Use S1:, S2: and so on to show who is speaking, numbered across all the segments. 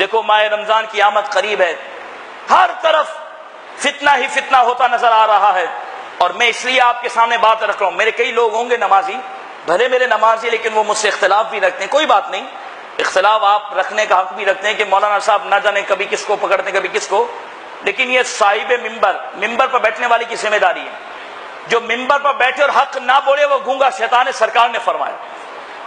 S1: دیکھو ماہ رمضان کی آمد قریب ہے، ہر طرف فتنہ ہی فتنہ ہوتا نظر آ رہا ہے، اور میں اس لیے آپ کے سامنے بات رکھ رہا ہوں. میرے کئی لوگ ہوں گے نمازی، بھلے میرے نمازی لیکن وہ مجھ سے اختلاف بھی رکھتے ہیں. کوئی بات نہیں، اختلاف آپ رکھنے کا حق بھی رکھتے ہیں کہ مولانا صاحب نہ جانے کبھی کس کو پکڑتے ہیں کبھی کس کو، لیکن یہ صاحب ممبر پر بیٹھنے والے کی ذمہ داری ہے. جو ممبر پر بیٹھے اور حق نہ بولے وہ گونگا شیطان ہے، سرکار نے فرمایا.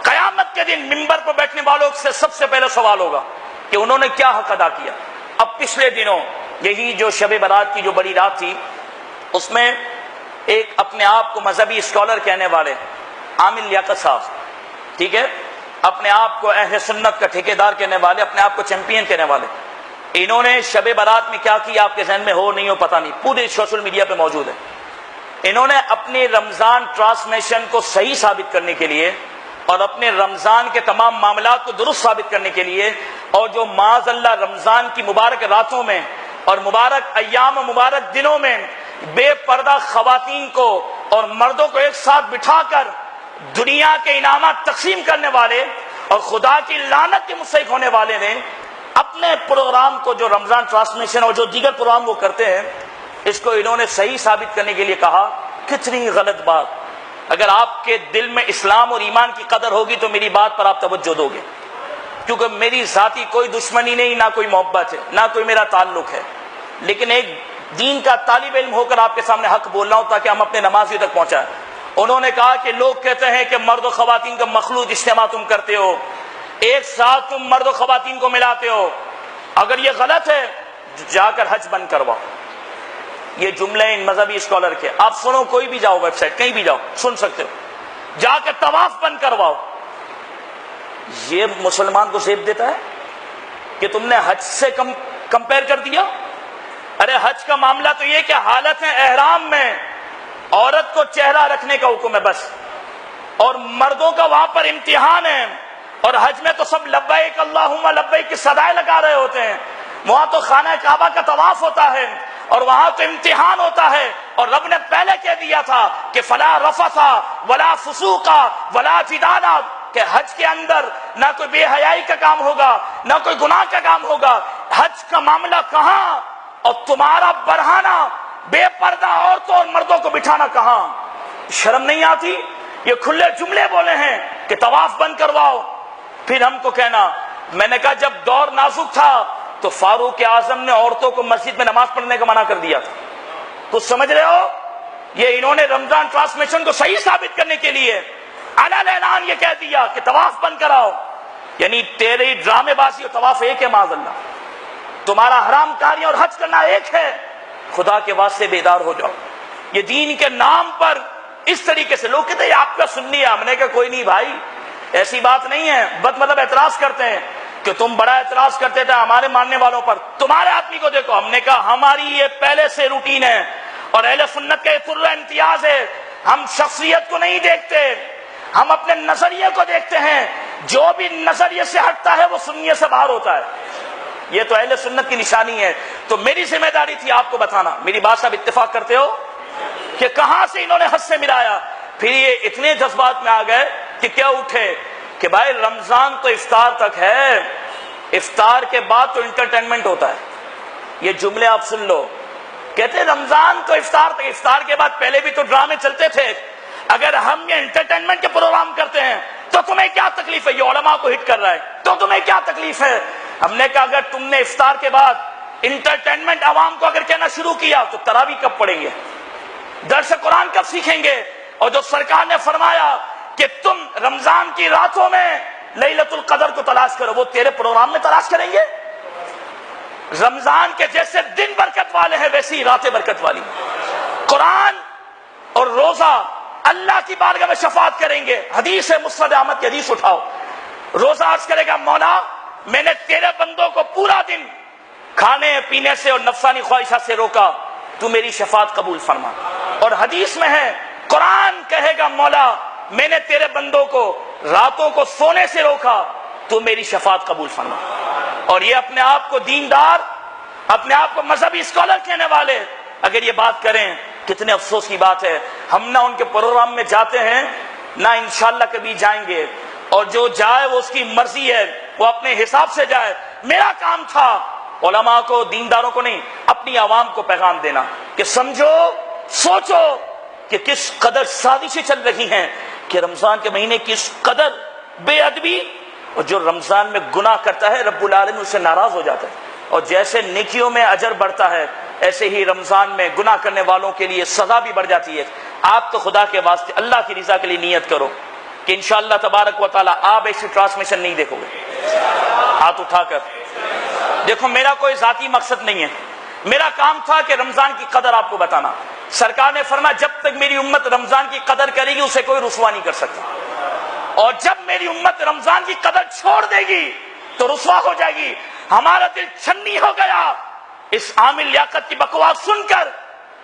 S1: قیامت کے دن ممبر پر بیٹھنے والوں سے سب سے پہلے سوال ہوگا کہ انہوں نے کیا حق ادا کیا. اب پچھلے دنوں یہی جو شب برات کی جو بڑی رات تھی، اس میں ایک اپنے آپ کو مذہبی اسکالر کہنے والے عامل لیاقت صاحب، ٹھیک ہے، اپنے آپ کو اہل سنت کا ٹھیکیدار کہنے والے، اپنے آپ کو چیمپئن کہنے والے، انہوں نے شب برات میں کیا کیا آپ کے ذہن میں ہو نہیں ہو پتہ نہیں، پورے سوشل میڈیا پہ موجود ہے. انہوں نے اپنے رمضان ٹرانسمیشن کو صحیح ثابت کرنے کے لیے اور اپنے رمضان کے تمام معاملات کو درست ثابت کرنے کے لیے، اور جو معاذ اللہ رمضان کی مبارک راتوں میں اور مبارک ایام و مبارک دنوں میں بے پردہ خواتین کو اور مردوں کو ایک ساتھ بٹھا کر دنیا کے انعامات تقسیم کرنے والے اور خدا کی لعنت کے مستحق ہونے والے نے اپنے پروگرام کو، جو رمضان ٹرانسمیشن اور جو دیگر پروگرام وہ کرتے ہیں، اس کو انہوں نے صحیح ثابت کرنے کے لیے کہا. کتنی غلط بات. اگر آپ کے دل میں اسلام اور ایمان کی قدر ہوگی تو میری بات پر آپ توجہ دو گے، کیونکہ میری ذاتی کوئی دشمنی نہیں، نہ کوئی محبت ہے، نہ کوئی میرا تعلق ہے، لیکن ایک دین کا طالب علم ہو کر آپ کے سامنے حق بول رہا ہوں تاکہ ہم اپنے نمازیوں تک پہنچائیں. انہوں نے کہا کہ لوگ کہتے ہیں کہ مرد و خواتین کا مخلوط اجتماع تم کرتے ہو، ایک ساتھ تم مرد و خواتین کو ملاتے ہو. اگر یہ غلط ہے جا کر حج بند کرواؤ. یہ جملے ان مذہبی اسکالر کے، آپ سنو، کوئی بھی جاؤ ویب سائٹ کہیں بھی جاؤ سن سکتے ہو. جا کر طواف بند کرواؤ. یہ مسلمان کو زیب دیتا ہے کہ تم نے حج سے کمپیئر کر دیا. ارے حج کا معاملہ تو یہ کہ حالت احرام میں عورت کو چہرہ رکھنے کا حکم ہے بس، اور مردوں کا وہاں پر امتحان ہے. اور حج میں تو سب لبیک اللہم لبیک کی صدائیں لگا رہے ہوتے ہیں. وہاں تو خانہ کعبہ کا طواف ہوتا ہے اور وہاں تو امتحان ہوتا ہے. اور رب نے پہلے کہہ دیا تھا کہ فلا رفث ولا فسوق ولا جدال، کہ حج کے اندر نہ کوئی بے حیائی کا کام ہوگا، نہ کوئی گناہ کا کام ہوگا. حج کا معاملہ کہاں، اور تمہارا برہانہ بے پردہ عورتوں اور مردوں کو بٹھانا کہاں؟ شرم نہیں آتی؟ یہ کھلے جملے بولے ہیں کہ طواف بند کرواؤ. پھر ہم کو کہنا، میں نے کہا جب دور نازک تھا تو فاروق اعظم نے عورتوں کو مسجد میں نماز پڑھنے کا منع کر دیا تھا. تو سمجھ رہے ہو، یہ انہوں نے رمضان ٹرانسمیشن کو صحیح ثابت کرنے کے لیے علن اعلان یہ کہہ دیا کہ طواف بند کراؤ. یعنی تیری ڈرامے بازی اور طواف ایک ہے معاذ اللہ، تمہارا حرام کاریاں اور حج کرنا ایک ہے. خدا کے واسطے بیدار ہو جاؤ. یہ دین کے نام پر اس طریقے سے لوگ کہتے ہیں آپ کا سنی ہے. ہم نے کہا کوئی نہیں بھائی، ایسی بات نہیں ہے. بد مطلب اعتراض کرتے ہیں کہ تم بڑا اعتراض کرتے تھے ہمارے ماننے والوں پر، تمہارے آدمی کو دیکھو. ہم نے کہا ہماری یہ پہلے سے روٹین ہے اور اہل سنت کا یہ طرز امتیاز ہے. ہم شخصیت کو نہیں دیکھتے، ہم اپنے نظریے کو دیکھتے ہیں. جو بھی نظریے سے ہٹتا ہے وہ سنیے سے باہر ہوتا ہے. یہ تو اہل سنت کی نشانی ہے. تو میری ذمہ داری تھی آپ کو بتانا. میری بات صاحب اتفاق کرتے ہو کہ کہاں سے انہوں نے حد سے ملایا. پھر یہ اتنے جذبات میں آ گئے کہ کیا اٹھے کہ بھائی رمضان تو افطار تک ہے، افطار کے بعد تو انٹرٹینمنٹ ہوتا ہے. یہ جملے آپ سن لو. کہتے رمضان تو افطار تک، افطار کے بعد پہلے بھی تو ڈرامے چلتے تھے. اگر ہم یہ انٹرٹینمنٹ کے پروگرام کرتے ہیں تو تمہیں کیا تکلیف ہے؟ یہ علماء کو ہٹ کر رہا ہے تو تمہیں کیا تکلیف ہے؟ ہم نے کہا اگر تم نے افطار کے بعد انٹرٹینمنٹ عوام کو اگر کہنا شروع کیا تو تراویح کب پڑھیں گے، درس قرآن کب سیکھیں گے؟ اور جو سرکار نے فرمایا کہ تم رمضان کی راتوں میں لیلۃ القدر کو تلاش کرو، وہ تیرے پروگرام میں تلاش کریں گے؟ رمضان کے جیسے دن برکت والے ہیں ویسی راتیں برکت والی. قرآن اور روزہ اللہ کی بارگاہ میں شفاعت کریں گے. حدیث مسند احمد کی حدیث اٹھاؤ. روزہ عرض کرے گا مولا میں نے تیرے بندوں کو پورا دن کھانے پینے سے اور نفسانی خواہشات سے روکا، تو میری شفاعت قبول فرما. اور حدیث میں ہے قرآن کہے گا مولا میں نے تیرے بندوں کو راتوں کو سونے سے روکا، تو میری شفاعت قبول فرما. اور یہ اپنے آپ کو دیندار، اپنے آپ کو مذہبی اسکالر کہنے والے اگر یہ بات کریں، کتنے افسوس کی بات ہے. ہم نہ ان کے پروگرام میں جاتے ہیں نہ انشاءاللہ کبھی جائیں گے. اور جو جائے وہ اس کی مرضی ہے، وہ اپنے حساب سے جائے. میرا کام تھا علماء کو، دینداروں کو نہیں، اپنی عوام کو پیغام دینا کہ سمجھو، سوچو کہ کس قدر سازشیں چل رہی ہیں، کہ رمضان کے مہینے کس قدر بے ادبی، اور جو رمضان میں گناہ کرتا ہے رب العالمین اس سے ناراض ہو جاتا ہے، اور جیسے نیکیوں میں اجر بڑھتا ہے ایسے ہی رمضان میں گناہ کرنے والوں کے لیے سزا بھی بڑھ جاتی ہے۔ آپ تو خدا کے واسطے اللہ کی رضا کے لیے نیت کرو کہ انشاءاللہ تبارک و تعالی آپ ایسی ٹرانسمیشن نہیں دیکھو گے۔ ہاتھ اٹھا کر دیکھو، میرا کوئی ذاتی مقصد نہیں ہے، میرا کام تھا کہ رمضان کی قدر آپ کو بتانا۔ سرکار نے فرمایا جب تک میری امت رمضان کی قدر کرے گی اسے کوئی رسوا نہیں کر سکتا، اور جب میری امت رمضان کی قدر چھوڑ دے گی تو رسوا ہو جائے گی۔ ہمارا دل چھنی ہو گیا اس عامل لیاقت کی بکواس سن کر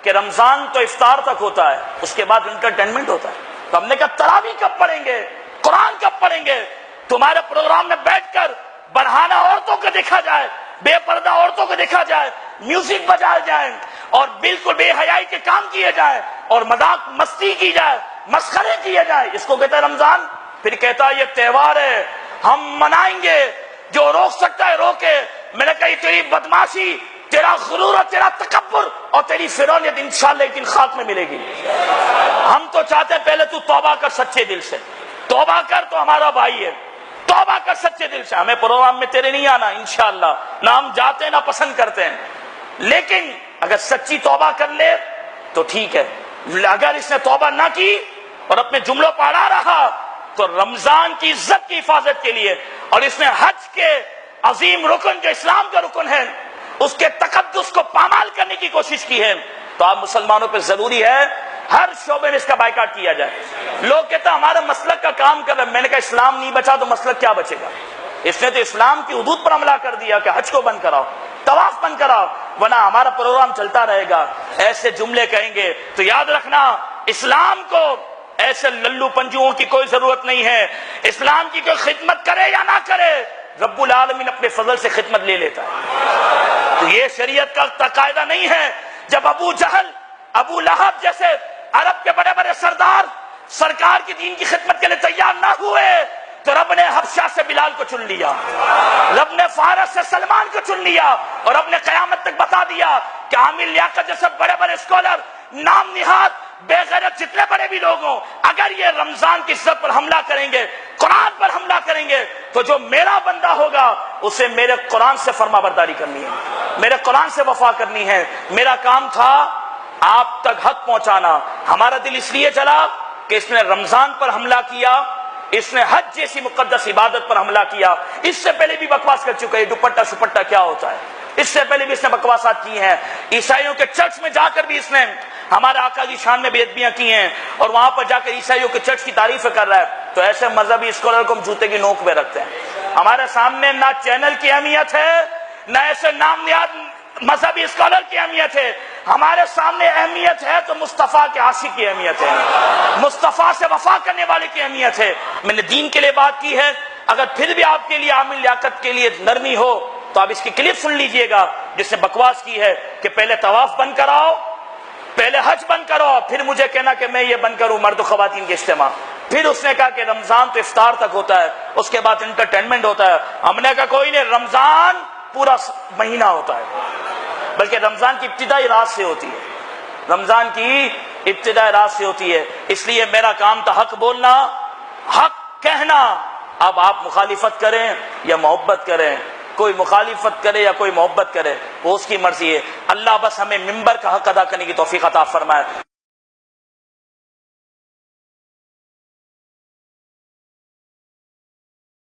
S1: کہ رمضان تو افطار تک ہوتا ہے، اس کے بعد انٹرٹینمنٹ ہوتا ہے۔ تو ہم نے کہا تراویح کب پڑھیں گے، قرآن کب پڑھیں گے؟ تمہارے پروگرام میں بیٹھ کر برہانہ عورتوں کو دیکھا جائے، بے پردہ عورتوں کو دیکھا جائے، میوزک بجائے جائیں اور بالکل بے حیائی کے کام کیے جائیں اور مذاق مستی کی جائے، مسخرے کیے جائے، اس کو کہتا ہے رمضان؟ پھر کہتا ہے یہ تہوار ہے ہم منائیں گے، جو روک سکتا ہے روکے۔ میں نے کہا یہ تیری بدماشی، تیرا غرور اور تیرا تکبر اور تیری فرعونیت انشاءاللہ ایک دن خاک میں ملے گی۔ ہم تو چاہتے ہیں پہلے تو توبہ کر سچے دل سے، توبہ کر، تو ہمارا بھائی ہے، توبہ کر سچے دل سے۔ ہمیں پروگرام میں تیرے نہیں آنا انشاءاللہ، نہ ہم جاتے ہیں نہ پسند کرتے ہیں، لیکن اگر سچی توبہ کر لے تو ٹھیک ہے۔ اگر اس نے توبہ نہ کی اور اپنے جملوں پر اڑا رہا تو رمضان کی عزت کی حفاظت کے لیے، اور اس نے حج کے عظیم رکن جو اسلام کا رکن ہے اس کے تقدس کو پامال کرنے کی کوشش کی ہے، تو آپ مسلمانوں پہ ضروری ہے ہر شعبے میں اس کا بائیکاٹ کیا جائے۔ لوگ کہتے ہیں ہمارا مسلک کا کام کر رہا ہے، میں نے کہا اسلام نہیں بچا تو مسلک کیا بچے گا؟ اس نے تو اسلام کی حدود پر حملہ کر دیا کہ حج کو بند کراؤ، طواف بند کراؤ، ورنہ ہمارا پروگرام چلتا رہے گا۔ ایسے جملے کہیں گے تو یاد رکھنا اسلام کو ایسے للو پنجوؤں کی کوئی ضرورت نہیں ہے۔ اسلام کی کوئی خدمت کرے یا نہ کرے رب العالمین اپنے فضل سے خدمت لے لیتا ہے۔ تو یہ شریعت کا تقاضا نہیں ہے۔ جب ابو جہل، ابو لہب جیسے عرب کے بڑے بڑے سردار سرکار کی دین کی خدمت کے لیے تیار نہ ہوئے تو رب نے حبشہ سے بلال کو چن لیا، رب نے فارس سے سلمان کو چن لیا، اور رب نے قیامت تک بتا دیا کہ عامل لیاقت جیسے بڑے بڑے اسکالر، نام نہاد بے غیرت جتنے بڑے بھی لوگ ہوں، اگر یہ رمضان کی عزت پر حملہ کریں گے، قرآن پر حملہ کریں گے، تو جو میرا بندہ ہوگا اسے میرے قرآن سے فرما برداری کرنی ہے، میرے قرآن سے وفا کرنی ہے۔ میرا کام تھا آپ تک حق پہنچانا۔ ہمارا دل اس لیے چلا کہ اس نے رمضان پر حملہ کیا، اس نے حج جیسی مقدس عبادت پر حملہ کیا۔ اس سے پہلے بھی بکواس کر چکا ہے، دوپٹہ شپٹہ کیا ہوتا ہے، اس سے پہلے بھی اس نے بکواسات کی ہیں۔ عیسائیوں کے چرچ میں جا کر بھی اس نے ہمارے آقا کی شان میں بے ادبیاں کی ہیں، اور وہاں پر جا کر عیسائیوں کے چرچ کی تعریف کر رہا ہے۔ تو ایسے مذہبی اسکالر کو ہم جوتے کی نوک پہ رکھتے ہیں۔ ہمارے سامنے نہ چینل کی اہمیت ہے، نہ ایسے نام نہاد مذہبی اسکالر کی اہمیت ہے، ہمارے سامنے اہمیت ہے تو مصطفیٰ کے عاشق کی اہمیت ہے، مصطفیٰ سے وفا کرنے والے کی اہمیت ہے۔ میں نے دین کے لیے بات کی ہے، اگر پھر بھی آپ کے لیے عامل لیاقت کے لیے نرمی ہو تو آپ اس کی کلپ سن لیجئے گا جس نے بکواس کی ہے کہ پہلے طواف بند کراؤ، پہلے حج بند کرو، پھر مجھے کہنا کہ میں یہ بند کروں مرد و خواتین کے اجتماع۔ پھر اس نے کہا کہ رمضان تو افطار تک ہوتا ہے، اس کے بعد انٹرٹینمنٹ ہوتا ہے۔ ہم نے کہا کوئی نہیں، رمضان پورا مہینہ ہوتا ہے، بلکہ رمضان کی ابتدائی رات سے ہوتی ہے، رمضان کی ابتدائی رات سے ہوتی ہے۔ اس لیے میرا کام تھا حق بولنا، حق کہنا۔ اب آپ مخالفت کریں یا محبت کریں، کوئی مخالفت کرے یا کوئی محبت کرے وہ اس کی مرضی ہے۔ اللہ بس ہمیں منبر کا حق ادا کرنے کی توفیق عطا فرمائے۔